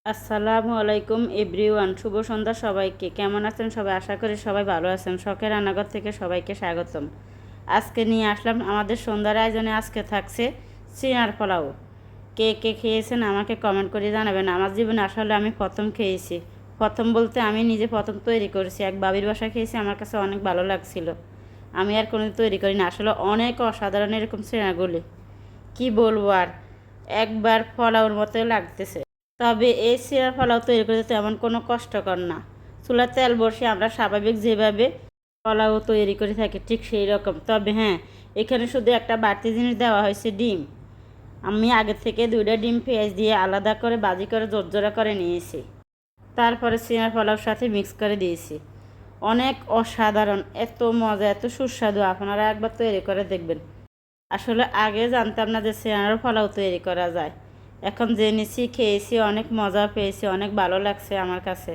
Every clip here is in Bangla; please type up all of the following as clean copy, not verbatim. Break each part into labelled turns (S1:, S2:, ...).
S1: আসসালামু আলাইকুম এভরিওয়ান, শুভ সন্ধ্যা সবাইকে। কেমন আছেন সবাই? আশা করি সবাই ভালো আছেন। শখের রান্নাঘর থেকে সবাইকে স্বাগতম। আজকে নিয়ে আসলাম আমাদের সন্ধ্যার আয়োজনে। আজকে থাকছে সিনার পোলাও। কে কে খেয়েছেন আমাকে কমেন্ট করে জানাবেন। আমার জীবনে আসলে আমি প্রথম খেয়েছি। প্রথম বলতে আমি নিজে প্রথম তৈরি করেছি, এক বাবির বাসা খেয়েছি, আমার কাছে অনেক ভালো লাগছিল। আমি আর কোনো তৈরি করি না। আসলে অনেক অসাধারণ এরকম সিনাগুলি, কি বলবো আর, একবার পোলাওর মতোই লাগতেছে। তবে এই সিরা পোলাও তৈরি করতে তেমন কোনো কষ্টকর না। চুলার তেল বসে আমরা স্বাভাবিক যেভাবে পোলাও তৈরি করে থাকি ঠিক সেই রকম। তবে হ্যাঁ, এখানে শুধু একটা বাড়তি জিনিস দেওয়া হয়েছে, ডিম। আমি আগে থেকে 2টা ডিম পেঁয়াজ দিয়ে আলাদা করে ভাজি করে জোরজোড়া করে নিয়েছি। তারপরে সিরা পোলাওর সাথে মিক্স করে দিয়েছি। অনেক অসাধারণ, এত মজা, এত সুস্বাদু। আপনারা একবার তৈরি করে দেখবেন। আসলে আগে জানতাম না যে সিঙ্গাড়ার পোলাও তৈরি করা যায়। এখন জেনেছি, খেয়েছি, অনেক মজা পেয়েছি, অনেক ভালো লাগছে আমার কাছে।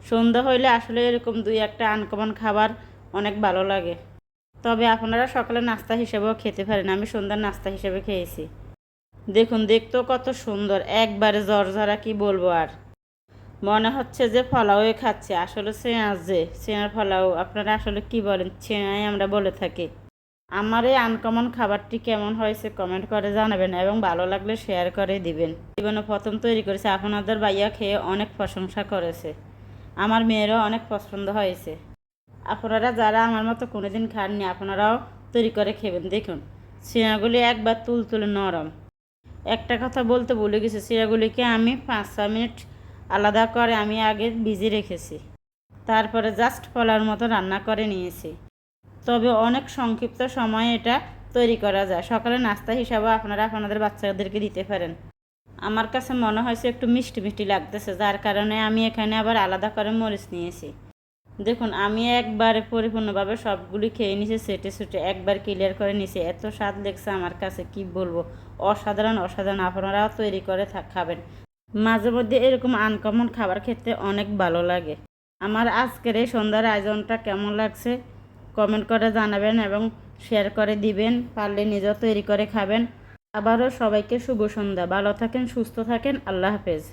S1: সন্ধ্যা হইলে আসলে এরকম দুই একটা আনকমন খাবার অনেক ভালো লাগে। তবে আপনারা সকালে নাস্তা হিসেবেও খেতে পারেন। আমি সন্ধ্যার নাস্তা হিসেবে খেয়েছি। দেখুন, দেখতেও কত সুন্দর, একবারে ঝরঝরা, কি বলবো আর। মনে হচ্ছে যে পোলাওই খাচ্ছে। আসলে সিঙ্গাড়ার পোলাও আপনারা আসলে কি বলেন? ছেনাই আমরা বলে থাকি। আমার এই আনকমন খাবারটি কেমন হয়েছে কমেন্ট করে জানাবেন এবং ভালো লাগলে শেয়ার করে দিবেন। জীবনে প্রথম তৈরি করেছে, আপনাদের ভাইয়া খেয়ে অনেক প্রশংসা করেছে। আমার মেয়েরও অনেক পছন্দ হয়েছে। আপনারা যারা আমার মতো কোনোদিন খাননি, আপনারাও তৈরি করে খেবেন। দেখুন, চিড়াগুলি একবার তুলতুলে নরম। একটা কথা বলতে ভুলে গেছি, চিড়াগুলিকে আমি 5-6 মিনিট আলাদা করে আমি আগে ভিজিয়ে রেখেছি। তারপরে জাস্ট পোলাওর মতো রান্না করে নিয়েছি। তবে অনেক সংক্ষিপ্ত সময়ে এটা তৈরি করা যায়। সকালে নাস্তা হিসাবে আপনারা আপনাদের বাচ্চাদেরকে দিতে পারেন। আমার কাছে মনে হয়েছে একটু মিষ্টি মিষ্টি লাগতেছে, যার কারণে আমি এখানে আবার আলাদা করে মরিচ নিয়েছি। দেখুন, আমি একবারে পরিপূর্ণভাবে সবগুলি খেয়ে নিয়েছি, সেটে সুটে একবার ক্লিয়ার করে নিয়েছি। এত স্বাদ লেগেছে আমার কাছে, কি বলবো, অসাধারণ অসাধারণ। আপনারাও তৈরি করে খাবেন। মাঝে মধ্যে এরকম আনকমন খাবার খেতে অনেক ভালো লাগে। আমার আজকের এই সন্ধ্যার আয়োজনটা কেমন লাগছে কমেন্ট করে জানাবেন এবং শেয়ার করে দিবেন। পারলে নিজেও তৈরি করে খাবেন। আবারও সবাইকে শুভ সন্ধ্যা। ভালো থাকেন, সুস্থ থাকেন। আল্লাহ হাফেজ।